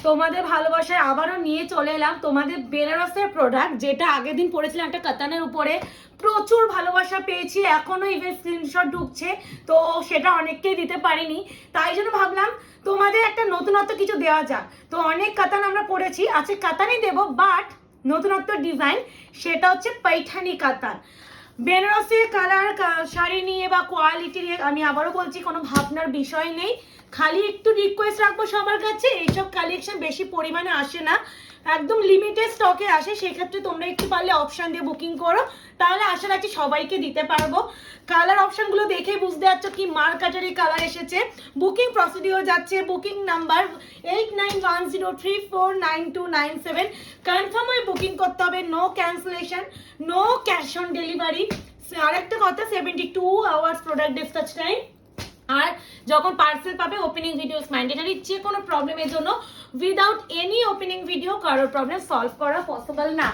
তোমাদের ভালোবাসায় আবারও নিয়ে চলে এলাম তোমাদের বেনারসের প্রোডাক্ট, যেটা আগের দিন পড়েছিলাম একটা কাতানের উপরে। প্রচুর ভালোবাসা পেয়েছি, এখনো ইভেন স্ক্রিনশট ঢুকছে, তো সেটা অনেককেই দিতে পারিনি। তাই জন্য ভাবলাম তোমাদের একটা নতুনত্ব কিছু দেওয়া যাক। তো অনেক কাতান আমরা পড়েছি, আজকে কাতানই দেবো, বাট নতুনত্ব ডিজাইন, সেটা হচ্ছে पैठानी কাতান। বেনারসের কালার শাড়ি নিয়ে বা কোয়ালিটি নিয়ে আমি আবারও বলছি, কোনো ভাবনার বিষয় নেই। খালি একটু রিকোয়েস্ট রাখবো সবার কাছে, এইসব কালেকশন বেশি পরিমাণে আসে না, একদম লিমিটেড স্টকে আসে। সেক্ষেত্রে তোমরা একটু পারলে অপশান দিয়ে বুকিং করো, তাহলে আশা রাখছি সবাইকে দিতে পারবো। কালার অপশানগুলো দেখেই বুঝতে পারছো কি মার্কাটারি কালার এসেছে। বুকিং প্রসিডিওর যাচ্ছে, বুকিং নাম্বার 8910349297। কনফার্ম হয়ে বুকিং করতে হবে, no cancellation, no cash on delivery. আরেকটা কথা, 72 আওয়ার্স প্রোডাক্ট ডিসপ্যাচ টাইম। আর যখন পার্সেল পাবে ওপেনিং ভিডিওস ম্যান্ডেটরি। যে কোনো প্রবলেমের জন্য উইদাউট এনি ওপেনিং ভিডিও কারোর প্রবলেম সলভ করা পসিবল না।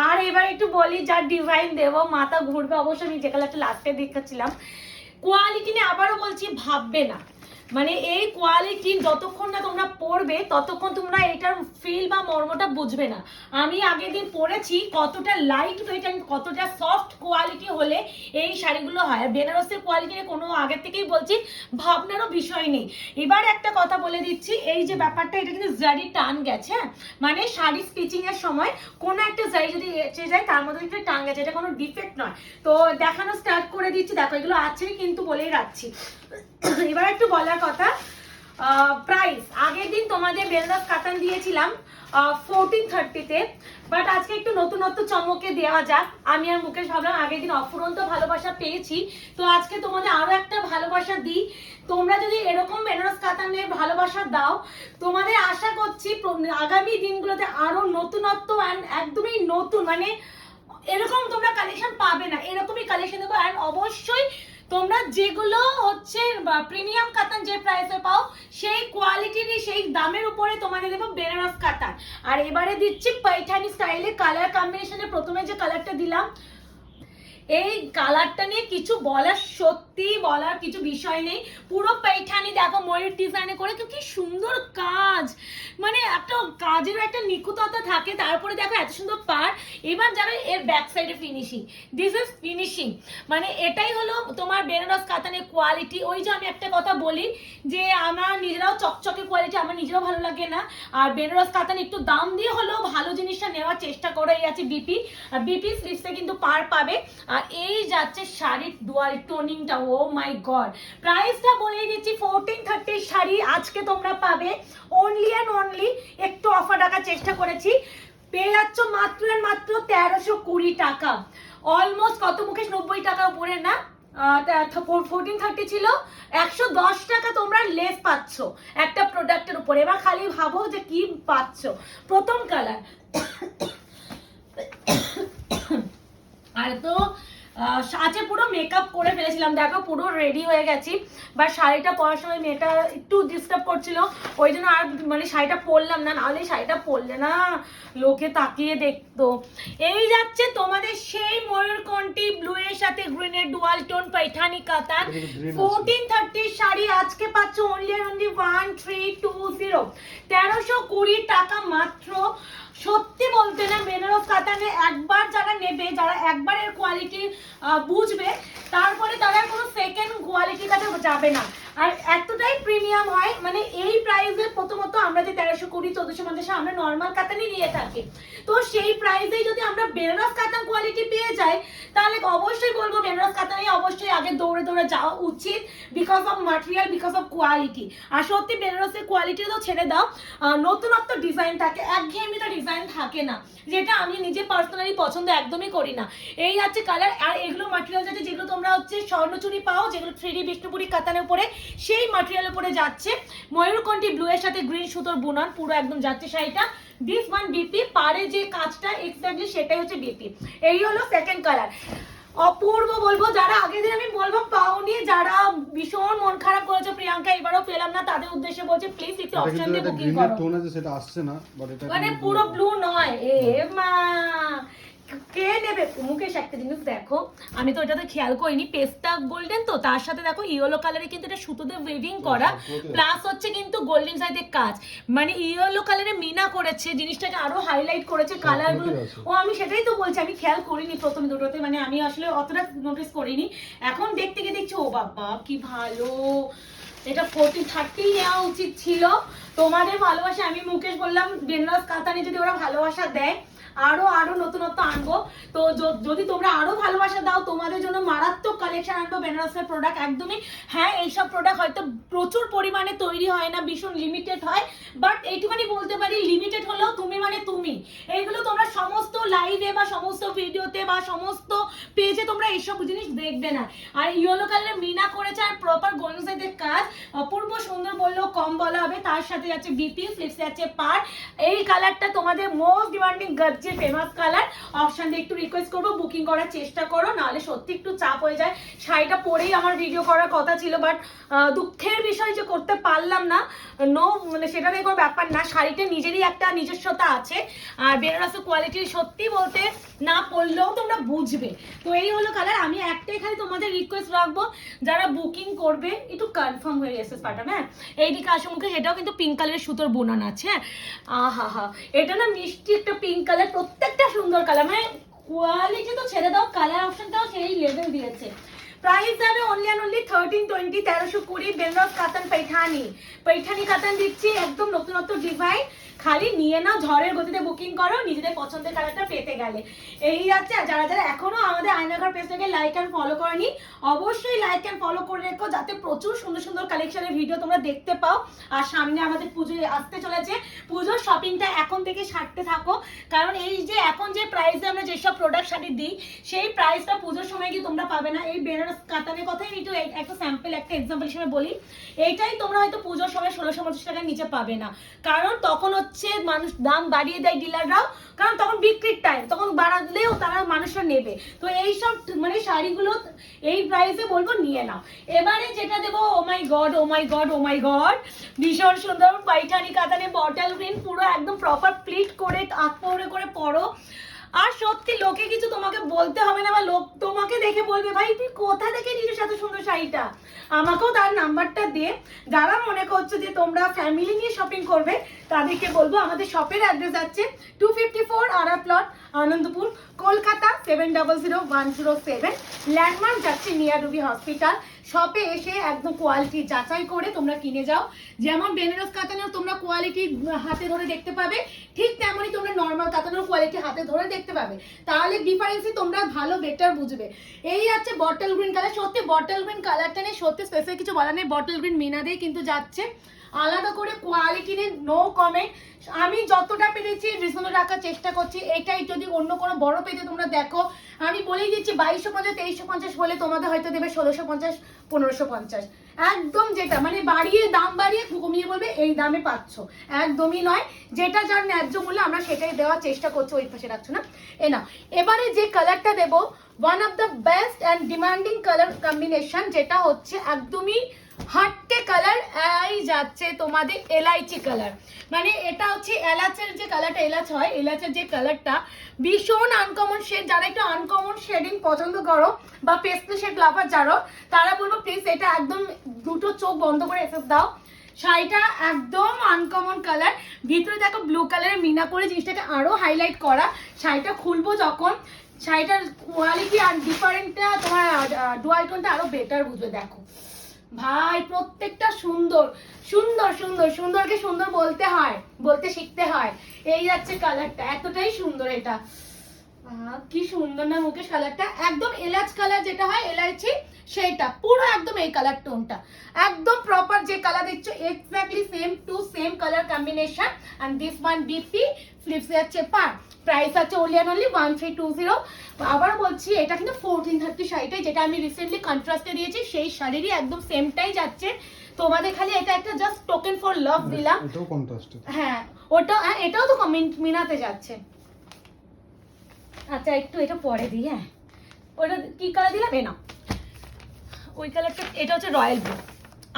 আর এবার একটু বলি, যার ডিজাইন দেবো মাথা ঘুরবে অবশ্য। আমি যে কালারটা লাস্টে দেখাচ্ছিলাম, কোয়ালিটি নিয়ে আবারও বলছি ভাববে না। মানে এই কোয়ালিটি যতক্ষণ না তোমরা পড়বে ততক্ষণ তোমরা এটার ফিল বা মর্মটা বুঝবে না। আমি আগের দিন পড়েছি কতটা লাইট ওয়েট অ্যান্ড কতটা সফট কোয়ালিটি হলে এই শাড়িগুলো হয়। আর বেনারসের কোয়ালিটি নিয়ে কোনো আগের থেকেই বলছি ভাবনারও বিষয় নেই। এবার একটা কথা বলে দিচ্ছি, এই যে ব্যাপারটা, এটা কিন্তু জারি টান গেছে, মানে শাড়ি স্টিচিং এর সময় কোনো একটা জারি যদি এসে যায় তার মধ্যে একটা টান গেছে, এটা কোনো ডিফেক্ট নয়। তো দেখানো স্টার্ট করে দিচ্ছি, দেখো এগুলো আছেই কিন্তু বলেই রাখছি। এবার একটু বলার কথা, প্রাইস আগের দিন তোমাদের বেনারস কাতান দিয়েছিলাম 1430-তে, বাট আজকে একটু নতুনত্ব চমকে দেওয়া যাক। আমি আর মুকেশ ভাবলাম আগের দিন অফুরন্ত ভালোবাসা পেয়েছি, তো আজকে তোমাদের আরো একটা ভালোবাসা দিই। তোমরা যদি এরকম বেনারস কাতানে ভালোবাসা দাও, তোমাদের আশা করছি আগামী দিনগুলোতে আরো নতুনত্ব একদমই নতুন, মানে এরকম তোমরা কালেকশন পাবে না, এরকমই কালেকশন দেবো। অ্যান্ড অবশ্যই তোমরা যেগুলো হচ্ছে প্রিমিয়াম কাতান যে প্রাইসে পাও, সেই কোয়ালিটির সেই দামের উপরে তোমাদের দেবো বেনারস কাতান। আর এবারে দিচ্ছি पैठानी স্টাইলে কালার কম্বিনেশনে। প্রথমে যে কালারটা দিলাম, এই কালারটা নিয়ে কিছু বলার, সত্যি বলার কিছু বিষয় নেই। পুরো पैठानी দেখো ময়ূর ডিজাইনে করে, কি সুন্দর কাজ, মানে একটা কাজের একটা নিখুঁততা থাকে। তারপরে দেখো এত সুন্দর পার। এবার যাবে এর ব্যাক সাইডে ফিনিশিং, দিস ইজ ফিনিশিং, মানে এটাই হলো তোমার বেনারস কাতানের কোয়ালিটি। ওই যে আমি একটা কথা বলি যে আমার নিজেরাও চকচকে কোয়ালিটি আমার নিজেরাও ভালো লাগে না, আর বেনারস কাতান একটু দাম দিয়ে হলেও ভালো জিনিসটা নেওয়ার চেষ্টা করো। এই আছে বিপি, আর বিপি স্লিভসে কিন্তু পার পাবে। আর এই যাচ্ছে শাড়ির ডুয়াল টোনিংটা, ও মাই গড। প্রাইসটা বলে দিচ্ছি 1430 শাড়ি আজকে তোমরা পাবে অনলি অ্যান্ড অনলি, একটু অফার রাখার চেষ্টা করেছি, পেয়ে যাচ্ছ মাত্র আর মাত্র 1320 টাকা। অলমোস্ট কত মুকেশ 90 টাকা উপরে না, 1430 ছিল, 110 টাকা তোমরা লেস পাচ্ছ একটা প্রোডাক্টের উপরে। এবার খালি ভাবো যে কি পাচ্ছ। প্রথম কালার, আর তো সাজে পুরো মেকআপ করে ফেলেছিলাম, দেখো পুরো রেডি হয়ে গেছি, বা শাড়িটা পরার সময় মেয়েটা একটু ডিস্টার্ব করছিল, ওই জন্য আর মানে শাড়িটা পরলাম না, নাহলে শাড়িটা পরলে না লোকে তাকিয়ে দেখতো। এই যাচ্ছে তোমাদের সেই ময়ূরকণ্ঠী ব্লু এর সাথে গ্রিনের ডুয়াল টোন पैठानी কাতান 1430 শাড়ি আজকে পাচ্ছ অনলি এন্ড অনলি 1320, 1320 টাকা মাত্র। সত্যি বলতে না, বেনারস কাতানে একবার যারা নেবে, যারা একবারের কোয়ালিটি বুঝবে, তারপরে তারা কোনো সেকেন্ড কোয়ালিটির কাছে যাবে না। আর এতটাই প্রিমিয়াম হয়, মানে এই প্রাইসে প্রথমত আমরা যে 1320 1450 আমরা নর্মাল কাতানই নিয়ে থাকি, তো সেই প্রাইসেই যদি আমরা বেনারস কাতান কোয়ালিটি পেয়ে যাই, তাহলে অবশ্যই বলবো বেনারস কাতানেই অবশ্যই আগে দৌড়ে দৌড়ে যাওয়া উচিত, because of material, because of quality. আর সত্যি বেনারসের কোয়ালিটি তো ছেড়ে দাও, নতুনত্ব ডিজাইন থাকে, একঘেয়েমিটা ডিজাইন থাকে না, যেটা আমি নিজে পার্সোনালি পছন্দ একদমই করি না। এই আছে কালার। আর এগুলো ম্যাটেরিয়াল যাচ্ছে যেগুলো তোমরা হচ্ছে স্বর্ণচুরি পাও, যেগুলো 3D বিষ্ণুপুরি কাতানের উপরে, সেই ম্যাটেরিয়ালের উপরে যাচ্ছে। ময়ূরকণ্ঠী ব্লু এর সাথে গ্রিন সুতোর বুনান পুরো একদম যাচ্ছে শাড়িটা। দিস ওয়ান বিপি, পারে যে কাজটা এক্স্যাক্টলি সেটাই হচ্ছে বিপি। এই হলো সেকেন্ড কালার। অপূর্ব বলবো, যারা আগের দিন আমি বলবো পাওনি, যারা ভীষণ মন খারাপ করেছে প্রিয়াঙ্কা এবারও পেলাম না, তাদের উদ্দেশ্যে বলছি প্লিজ একটু অপশন দিয়ে বুকিং করো। টোন আছে সেটা আসছে না, বাট এটা মানে পুরো ব্লু নয়, এ মা কে নেবে? মুকেশ একটা জিনিস দেখো, আমি তো এটাতে খেয়াল করিনি, পেস্তা গোল্ডেন তো তার সাথে দেখো ইয়েলো কালারে কিন্তু এটা সুতোতে ওয়েভিং করা, প্লাস হচ্ছে কিন্তু গোল্ডেন সাইডের কাজ, মানে ইয়েলো কালারে মিনা করেছে, জিনিসটাকে আরো হাইলাইট করেছে কালারগুলো। ও আমি সেটাই তো বলছি, আমি খেয়াল করিনি প্রথম দুটোতে, মানে আমি আসলে অতটা নোটিস করিনি, এখন দেখতে গিয়ে দেখছি ও বাবা কি ভালো। এটা 40-30 নেওয়া উচিত ছিল। তোমাদের ভালোবাসা, আমি মুকেশ বললাম বেনারস কাতানে যদি ওরা ভালোবাসা দেয় আরো নতুনত্ব আনবো। তো যদি তোমরা আরো ভালোবাসা দাও, তোমাদের জন্য মারাত্মক কালেকশন আনবো বেনারসের প্রোডাক্ট একদমই। হ্যাঁ, এইসব প্রোডাক্ট হয়তো প্রচুর পরিমাণে তৈরি হয় না, ভীষণ লিমিটেড হয়, বাট এইটুখানি বলতে পারি লিমিটেড হলেও তুমি মানে তুমি। এইগুলো তোমরা সমস্ত লাইভে বা সমস্ত ভিডিওতে বা সমস্ত পেজে তোমরা এইসব জিনিস দেখবে না। আর ইয়েলো কালারে মিনা করেছে আর প্রপার গোল্ডেন সাইডের কাজ, অপূর্ব সুন্দর বললেও কম বলা হবে। তার সাথে যাচ্ছে বিপি, ফ্লিপসে আছে পার। এই কালারটা তোমাদের মোস্ট ডিমান্ডিং যে ফেমাস কালার, অপশন দিয়ে একটু রিকোয়েস্ট করবো বুকিং করার চেষ্টা করো, নাহলে সত্যি একটু চাপ হয়ে যায়। শাড়িটা পরেই আমার ভিডিও করার কথা ছিল, বাট দুঃখের বিষয় যে করতে পারলাম না। নো, মানে সেটা নিয়ে কোনো ব্যাপার না, শাড়িটা নিজেরই একটা নিজস্বতা আছে, আর বেনারসের কোয়ালিটির সত্যি বলতে না পড়লেও তোমরা বুঝবে। তো এই হলো কালার। আমি একটাই খালি তোমাদের রিকোয়েস্ট রাখবো, যারা বুকিং করবে একটু কনফার্ম হয়ে এসে পাঠাবে। হ্যাঁ, এইদিকে আসমুখে সেটাও কিন্তু পিঙ্ক কালারের সুতোর বোনান আছে। হ্যাঁ, আহা হা, এটা না মিষ্টি একটা পিঙ্ক কালার, প্রত্যেকটা সুন্দর কালার, মানে কোয়ালিটি তো ছেড়ে দাও, কালার অপশনটাও সেই লেভেল দিয়েছে। প্রাইস যাবে অনলি অ্যান্ড অনলি 1320, 1320। বেনারস কাতান पैठानी কাতান দিচ্ছি, একদম নতুনত্ব ডিজাইন। খালি নিয়ে নাও, ঝড়ের গতিতে বুকিং করো, নিজেদের পছন্দের কালারটা পেতে গেলে। এই যাচ্ছে। যারা যারা এখনো আমাদের আয়নাঘর পেজটাকে লাইক অ্যান্ড ফলো করেনি, অবশ্যই লাইক অ্যান্ড ফলো করে রেখো, যাতে প্রচুর সুন্দর সুন্দর কালেকশনের ভিডিও তোমরা দেখতে পাও। আর সামনে আমাদের পুজো আসতে চলেছে, পুজোর শপিংটা এখন থেকে সারতে থাকো, কারণ এই যে এখন যে প্রাইসে আমরা যেসব প্রোডাক্ট শাড়ি দিই, সেই প্রাইসটা পুজোর সময় গিয়ে তোমরা পাবে না। এই বেনারস কাতানের কথাই একটু একটা স্যাম্পল, একটা এক্সাম্পল হিসেবে বলি, এইটাই তোমরা হয়তো পুজোর সময় 1650 টাকার নিচে পাবে না, কারণ তখন হচ্ছে মানুষ দাম বাড়িয়ে দেয় ডিলাররাও, কারণ তখন বিক্রির টাইম, তখন বাড়ালেও তারা মানুষরা নেবে। তো এইসব মানে শাড়িগুলো এই প্রাইসে বলবো নিয়ে নাও। এবারে যেটা দেবো, ও মাই গড ও মাই গড ও মাই গড, ভীষণ সুন্দর পাইঠানি কাতানে বটল গ্রিন, পুরো একদম প্রপার প্লিট করে আঁকড়ে করে পরো। আর সত্যি লোকে কিছু তোমাকে বলতে হবে না, বা লোক তোমাকে দেখে বলবে ভাই তুই কোথা থেকে নিয়েছিস এত সুন্দর শাড়িটা। আমাকেও তার নাম্বারটা দিয়ে, যারা মনে করছো যে তোমরা ফ্যামিলি নিয়ে শপিং করবে, তাদেরকে বলবো আমাদের শপের অ্যাড্রেস আছে 254 আরা প্লট, আনন্দপুর, কলকাতা 700107। ল্যান্ডমার্ক যাচ্ছে নিয়ার রুবি হসপিটাল। শপে এসে একদম কোয়ালিটি যাচাই করে তোমরা কিনে যাও। যেমন বেনারস কাতানের তোমরা কোয়ালিটি হাতে ধরে দেখতে পাবে, ঠিক তেমনই তোমরা নর্মাল কাতানের কোয়ালিটি হাতে ধরে দেখতে পাবে, তাহলে ডিফারেন্সই তোমরা ভালো বেটার বুঝবে। এই আছে বটল গ্রিন কালার, সত্যি বটল গ্রিন কালারটা নিয়ে সত্যি স্পেশাল কিছু বলার নেই, বটল গ্রিন মিনা দিয়ে কিন্তু যাচ্ছে, আলাদা করে কোয়ালিটি নিয়ে নো কমেন্ট। আমি যতটা পেরেছি রিজনেবল রাখার চেষ্টা করছি। এটাই যদি অন্য কোনো বড় পেজে তোমরা দেখো, আমি বলেই দিচ্ছি 2250 2350 বলে তোমাদের হয়তো দেবে 1650 1550, একদম যেটা মানে বাড়িয়ে দাম বাড়িয়ে কমিয়ে বলবে এই দামে পাচ্ছ, একদমই নয়। যেটা যার ন্যায্য মূল্য আমরা সেটাই দেওয়ার চেষ্টা করছি। ওই পাশে রাখছো না, এ না। এবারে যে কালারটা দেবো, one of the best and demanding colour combination, যেটা হচ্ছে একদমই হাটকে কালার, এই যাচ্ছে তোমাদের এলাইচি কালার, মানে এটা হচ্ছে এলাচের যে কালারটা, এলাচ হয়, এলাচের যে কালারটা ভীষণ আনকমন শেড। যারা একটু আনকমন শেডিং পছন্দ করো বা পেস্টেল শেড লাভার যারা, তারা বলবো প্লিজ এটা একদম দুটো চোখ বন্ধ করে এসেস দাও। শাড়িটা একদম আনকমন কালার, ভিতরে দেখো ব্লু কালারের মিনা করে জিনিসটাকে আরো হাইলাইট করা। শাড়িটা খুলবো যখন, শাড়িটার কোয়ালিটি আর ডিফারেন্টটা তোমার ডুয়াল টোনটা আরো বেটার বুঝবে। দেখো ভাই প্রত্যেকটা সুন্দর সুন্দর সুন্দর, সুন্দরকে সুন্দর বলতে হয়, বলতে শিখতে হয়। এই যাচ্ছে কালারটা, এতটাই সুন্দর। এটা কি সুন্দর না মুকেশ কালারটা, একদম এলাচ কালার যেটা হয় এলাচি, সেইটা পুরো একদম এই কালার টোনটা, একদম প্রপার যে কালার দেখছো exactly same to same colour combination. And this one BP, flips আছে পার, প্রাইস আছে ওনলি অ্যান্ড অনলি 1320। আবার বলছি এটা কিন্তু 1430 শাড়িটাই, যেটা আমি রিসেন্টলি কন্ট্রাস্টে দিয়েছি সেই শাড়িরই একদম সেমটাই যাচ্ছে। তোমাদের খালি এটা একটা জাস্ট টোকেন ফর লাভ দিলাম। এটাও কন্ট্রাস্টে, হ্যাঁ ওটা, হ্যাঁ এটাও তো মিনাতে যাচ্ছে। আচ্ছা একটু এটা পরে দিই। হ্যাঁ ওটা কি কালার দিলাম, এ না ওই কালারটা, এটা হচ্ছে রয়্যাল ব্লু।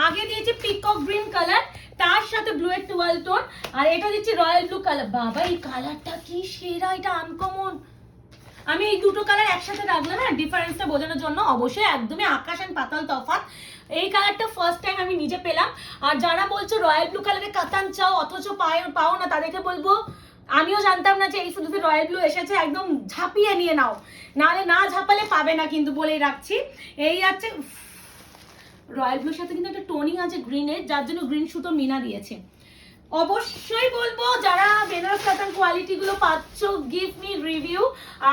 আগে দিয়েছি পিকক গ্রিন কালার, তার সাথে ব্লু এর 12 টোন, আর এটা দিচ্ছি রয়্যাল ব্লু কালার। বাবা এই কালারটা কি সেরা, এটা আনকমন। আমি এই দুটো কালার একসাথে রাখলাম না ডিফারেন্সটা বোঝানোর জন্য। অবশ্যই একদমই আকাশ আর পাতাল তফাৎ। এই কালারটা ফার্স্ট টাইম আমি নিজে পেলাম। আর যারা বলছো রয়্যাল ব্লু কালারের কাতান চাও অথচ পাও না, তাদেরকে বলবো আমিও জানতাম না যে এই শুধু রয়্যাল ব্লু এসেছে, একদম ঝাঁপিয়ে নিয়ে নাও, নাহলে না ঝাঁপালে পাবে না কিন্তু, বলেই রাখছি। এই আছে রয়্যাল ব্লুর সাথে কিন্তু একটা টোনিং আছে গ্রিনের, যার জন্য গ্রিন সুতো মিনা দিয়েছে। অবশ্যই বলবো যারা বেনারস কাতান কোয়ালিটি গুলো পাচ্ছ, গিভ মি রিভিউ।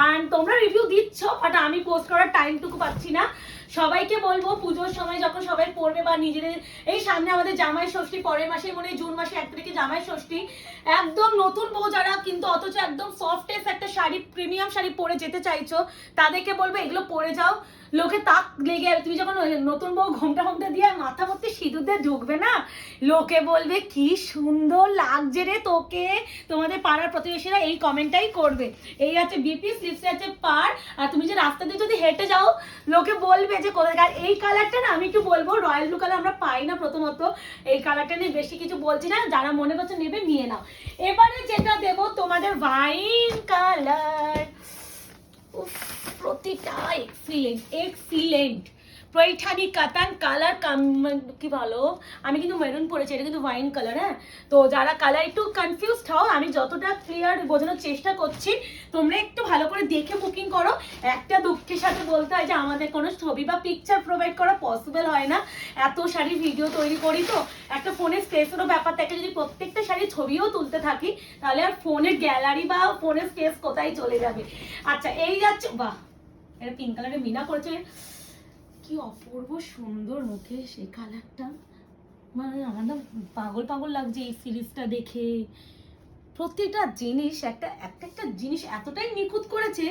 আর তোমরা রিভিউ দিচ্ছ, বাট আমি পোস্ট করার টাইমটুকু পাচ্ছি না। সবাইকে বলবো পুজোর সময় যখন সবাই পড়বে বা নিজেদের, এই সামনে আমাদের জামাই ষষ্ঠী, পরের মাসে মনে হয় জুন মাসে 1 তারিখে জামাই ষষ্ঠী, একদম নতুন বউ যারা কিন্তু অথচ একদম সফটেস্ট একটা শাড়ি, প্রিমিয়াম শাড়ি পরে যেতে চাইছো, তাদেরকে বলবো এগুলো পরে যাও। লোকে তাক লেগে যাবে। তুমি যখন নতুন বউ ঘোমটা দিয়ে মাথা ভর্তি সিঁদুর দিয়ে ঢুকবে না, লোকে বলবে কি সুন্দর লাগছে রে তোকে। তোমাদের পাড়ার প্রতিবেশীরা এই কমেন্টটাই করবে। এই আছে বিপি, স্লিভসে আছে পার। আর তুমি যে রাস্তা দিয়ে যদি হেঁটে যাও, লোকে বলবে যে কোথায়। আর এই কালারটা না আমি একটু বলবো, রয়্যাল ব্লু কালার আমরা পাই না প্রথমত। এই কালারটা নিয়ে বেশি কিছু বলছি না, যারা মনে করছে নেবে নিয়ে নাও। এবারে যেটা দেবো তোমাদের ওয়াইন কালার, প্রতিটা এক্সিলেন্ট পৈঠানি কাতান কালার কি ভালো। আমি কিন্তু মেরুন পরেছি, এটা কিন্তু ওয়াইন কালার। হ্যাঁ, তো যারা কালার একটু কনফিউজড হও, আমি যতটা ক্লিয়ার বোঝানোর চেষ্টা করছি, তোমরা একটু ভালো করে দেখে বুকিং করো। একটা দুঃখের সাথে বলতে হয় যে আমাদের কোনো ছবি বা পিকচার প্রোভাইড করা পসিবল হয় না, এত শাড়ির ভিডিও তৈরি করি তো একটা ফোনের স্পেসেরও ব্যাপার থাকে। যদি প্রত্যেকটা শাড়ির ছবিও তুলতে থাকি, তাহলে আর ফোনের গ্যালারি বা ফোনের স্পেস কোথায় চলে যাবে। আচ্ছা, এই যাচ্ছে, বাহ এটা পিঙ্ক কালারে মিনা করেছে, কি অপূর্ব সুন্দর মুখে সেই কালারটা। মানে আমার না পাগল লাগছে এই সিরিজটা দেখে। প্রত্যেকটা জিনিস একটা জিনিস এতটাই নিখুঁত করেছে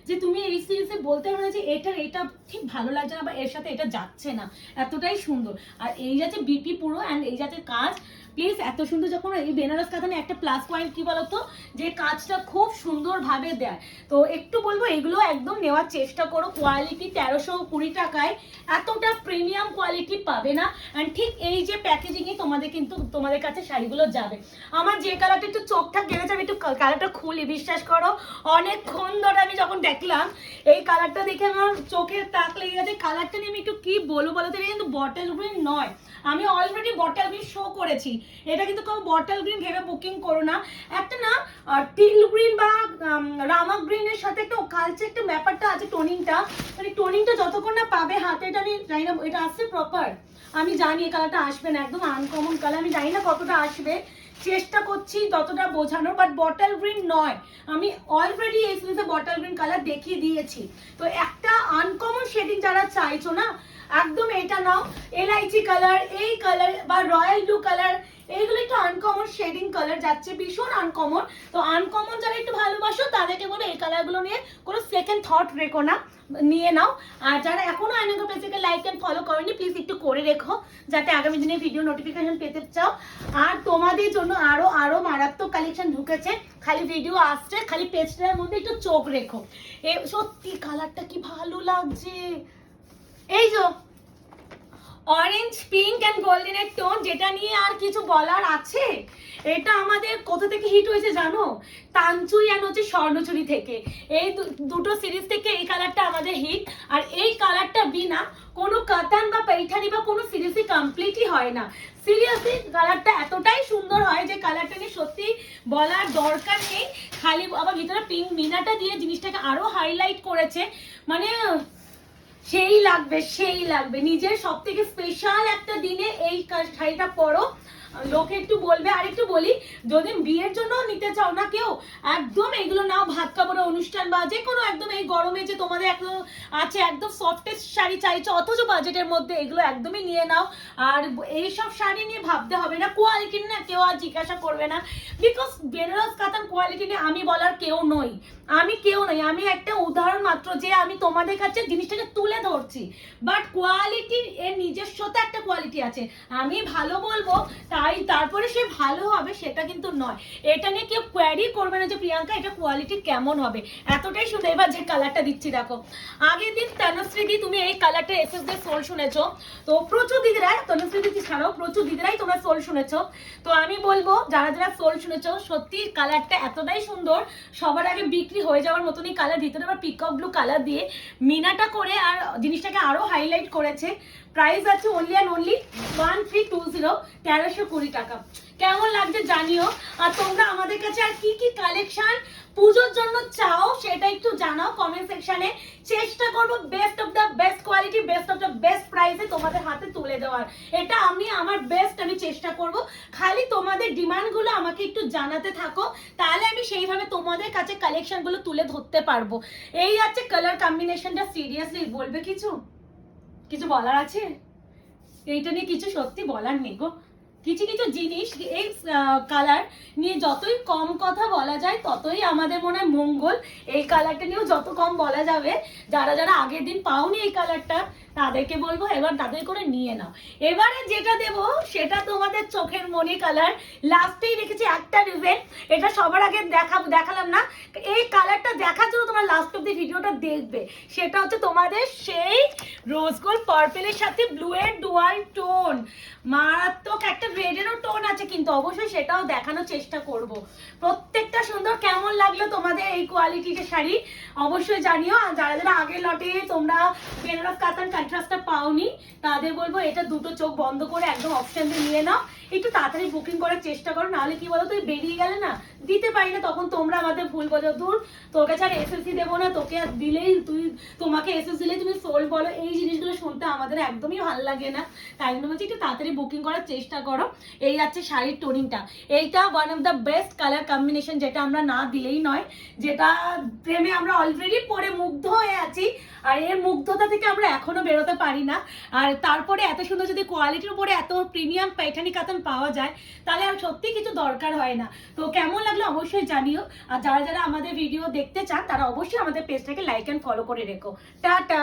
যে তুমি এই সিরিজে বলতে পারো যে এটা ঠিক ভালো লাগছে না বা এর সাথে এটা যাচ্ছে না, এতটাই সুন্দর। আর এই যাচ্ছে বিপি পুরো, অ্যান্ড এই যাচ্ছে কাজ। প্লিজ এত সুন্দর যখন এই বেনারস কাতানে একটা প্লাস পয়েন্ট কি বলতো, যে কাজটা খুব সুন্দরভাবে দেয়। তো একটু বলবো এগুলো একদম নেওয়ার চেষ্টা করো। কোয়ালিটি 1320 টাকায় এতটা প্রিমিয়াম কোয়ালিটি পাবে না। অ্যান্ড ঠিক এই যে প্যাকেজিংয়ে তোমাদের কাছে শাড়িগুলো যাবে। আমার যে কালারটা একটু চোখটা গেড়ে যাবে, একটু কালারটা খুলি, বিশ্বাস করো অনেকক্ষণ ধরে আমি যখন দেখলাম এই কালারটা দেখে আমার চোখের তাক লেগে গেছে। কালারটা নিয়ে আমি একটু কি বলবো বলতে, কিন্তু বটল গ্রিন নয়, আমি অলরেডি বটল গ্রিন শো করেছি। এটা কিন্তু কেউ বটল গ্রিন ভেবে বুকিং করো না। একটা না টিল গ্রিন বা রামা গ্রিনের সাথে একটা কালচে একটা ব্যাপারটা আছে, টোনিংটা, মানে টোনিংটা যতক্ষণ না পাবে হাতে, এটা আমি জানি না এটা আসছে প্রপার, আমি জানি এই কালারটা আসবে না, একদম আনকমন কালার। আমি জানি না কতটা আসবে, চেষ্টা করছি যতটা বোঝানোর, বাট বটল গ্রিন নয়। আমি অলরেডি এই সিরিজে বটল গ্রিন কালার দেখিয়ে দিয়েছি। তো একটা আনকমন শেডিং যারা চাইছো না, একদম এটা নাও। এলাইচি কালার, এই কালার বা রয়্যাল ব্লু কালার, এইগুলো একটু আনকমন শেডিং কালার যাচ্ছে, ভীষণ আনকমন। তো আনকমন যারা একটু ভালোবাসো তাদেরকে বলো এই কালারগুলো নিয়ে কোনো সেকেন্ড থট রেখো না, নিয়ে নাও। আর যারা এখনো আয়নাগো পেজকে লাইক এন্ড ফলো করেনি, প্লিজ একটু করে রেখো, যাতে আগামী দিনে ভিডিও নোটিফিকেশন পেতে চাও। আর তোমাদের জন্য আরো মারাত্মক কালেকশন ঢুকেছে, খালি ভিডিও আসছে, খালি পেজটার মধ্যে একটু চোখ রেখো। সত্যি কালারটা কি ভালো লাগছে। এই যে অরেঞ্জ, পিঙ্ক অ্যান্ড গোল্ডেনের টোন, যেটা নিয়ে আর কিছু বলার আছে। এটা আমাদের কোথা থেকে হিট হয়েছে জানো? তানচুই অ্যান্ড হচ্ছে স্বর্ণচুরি থেকে। এই দুটো সিরিজ থেকে এই কালারটা আমাদের হিট। আর এই কালারটা বিনা কোনো কাতান বা পৈঠানি বা কোনো সিরিজই কমপ্লিটই হয় না। সিরিয়াসলি কালারটা এতটাই সুন্দর হয় যে কালারটা নিয়ে সত্যি বলার দরকার নেই। খালি আবার ভিতরে পিঙ্ক মিনাটা দিয়ে জিনিসটাকে আরো হাইলাইট করেছে, মানে সেই লাগবে। নিজের সব থেকে স্পেশাল একটা দিনে এই শাড়িটা পরো, লোকে একটু বলবে। আর একটু বলি, যদি বিয়ের জন্য নিতে চাও না কেউ, একদম এগুলো নাও, ভাত কাপড়ের অনুষ্ঠান বা যে কোনো একদম এই গরমে যে তোমাদের একদম আছে, একদম সফটেস্ট শাড়ি চাইছো অথচ বাজেটের মধ্যে, এগুলো একদমই নিয়ে নাও। আর এইসব শাড়ি নিয়ে ভাবতে হবে না, কোয়ালিটি না কেউ আর জিজ্ঞাসা করবে না, বিকজ বেনারস কাতান কোয়ালিটি নিয়ে আমি বলার কেউ নই। আমি একটা উদাহরণ মাত্র, যে আমি তোমাদের কাছে জিনিসটাকে তুলে ধরছি। বাট কোয়ালিটির এর নিজস্বতা একটা কোয়ালিটি আছে, আমি ভালো বলবো তার তাই তারপরে সে ভালো হবে সেটা কিন্তু নয়। এটা নিয়ে কেউ কোয়ারি করবে না যে প্রিয়াঙ্কা এটা কোয়ালিটি কেমন হবে, এতটাই সুন্দর। এবার যে কালারটা দিচ্ছি দেখো, আগের দিন তনুশ্রী দি তুমি এই কালারটা এসএস দের সোল শুনেছো, তো প্রচুর দিদিরাই, তনুশ্রী দিদি ছাড়াও প্রচুর দিদিরাই তোমরা সোল শুনেছো। তো আমি বলবো যারা যারা সোল শুনেছো, সত্যি কালারটা এতটাই সুন্দর, সবার আগে বিক্রি হয়ে যাওয়ার মতনই কালার। ভিতরে আবার পিকক ব্লু কালার দিয়ে মিনাটা করে আর জিনিসটাকে আরো হাইলাইট করেছে। প্রাইস আছে অনলি অ্যান্ড অনলি 1320, 1320 টাকা। কেমন লাগছে জানিও। আর তোমরা আমাদের কাছে আর কি কি কালেকশন পুজোর জন্য চাও সেটা একটু জানাও কমেন্ট সেকশনে। চেষ্টা করবো best of the best quality, best of the best প্রাইসে তোমাদের হাতে তুলে দেওয়ার। এটা আমি আমার বেস্ট আমি চেষ্টা করব। খালি তোমাদের ডিমান্ডগুলো আমাকে একটু জানাতে থাকো, তাহলে আমি সেইভাবে তোমাদের কাছে কালেকশনগুলো তুলে ধরতে পারবো। এই আছে কালার কম্বিনেশনটা, সিরিয়াসলি বলবে কিছু কিছু বলার আছে? এইটা নিয়ে কিছু সত্যি বলার নেই গো। কিছু কিছু জিনিস এই কালার নিয়ে যতই কম কথা বলা যায় ততই আমাদের মনে হয় মঙ্গল। এই কালারটা নিয়েও যত কম বলা যাবে, যারা যারা আগের দিন পাওনি এই কালারটা তাদেরকে বলবো এবার তাদের করে নিয়ে নাও। এবারে যেটা দেব সেটা তোমাদের চোখের মনি কালার। লাস্টেই রেখেছি একটা রিজেন, এটা সবার আগে দেখালাম না, এই কালারটা দেখার জন্য তোমরা লাস্ট অব্দি ভিডিওটা দেখবে। সেটা হচ্ছে তোমাদের সেই রোজ গোল্ড পার্পেলের সাথে ব্লু এর ডুয়াল টোন, মারাত্মক একটা রেডেরও টোন আছে, কিন্তু অবশ্যই সেটাও দেখানোর চেষ্টা করব। প্রত্যেকটা সুন্দর। কেমন লাগলো তোমাদের এই কোয়ালিটির শাড়ি অবশ্যই জানিও। আর যারা যারা আগের লটে তোমরা বেনারস কাতান কন্ট্রাস্টটা পাওনি তাদের বলবো এটা দুটো চোখ বন্ধ করে একদম অপশন দিয়ে নিয়ে নাও, একটু তাড়াতাড়ি বুকিং করার চেষ্টা করো, নাহলে কি বলো তুই বেরিয়ে গেলে না দিতে পারি না, তখন তোমরা আমাদের ভুল বোঝো। দূর, তোর কাছে আর এসএসসি দেবো না, তোকে আর দিলেই তোমাকে এসএস দিলেই তুমি সোল্ড বলো, এই জিনিসগুলো শুনতে আমাদের একদমই ভালো লাগে না। তাই জন্য বলছি একটু তাড়াতাড়ি বুকিং করার চেষ্টা করো। এই আছে শাড়ির টোনিংটা, এইটা one of the best colour combination, যেটা আমরা না দিলেই নয়, যেটা প্রেমে আমরা অলরেডি পরে মুগ্ধ হয়ে আছি, আর এর মুগ্ধতা থেকে আমরা এখনো বেরোতে পারি না। আর তারপরে এত সুন্দর যদি কোয়ালিটির উপরে এত প্রিমিয়াম পাইঠানি কাতান পাওয়া যায় তাহলে আর সত্যি কিছু দরকার হয় না। তো কেমন লাগলো অবশ্যই জানিও। আর যারা যারা আমাদের ভিডিও দেখতে চান তারা অবশ্যই আমাদের পেজটাকে লাইক অ্যান্ড ফলো করে রেখো। টাটা।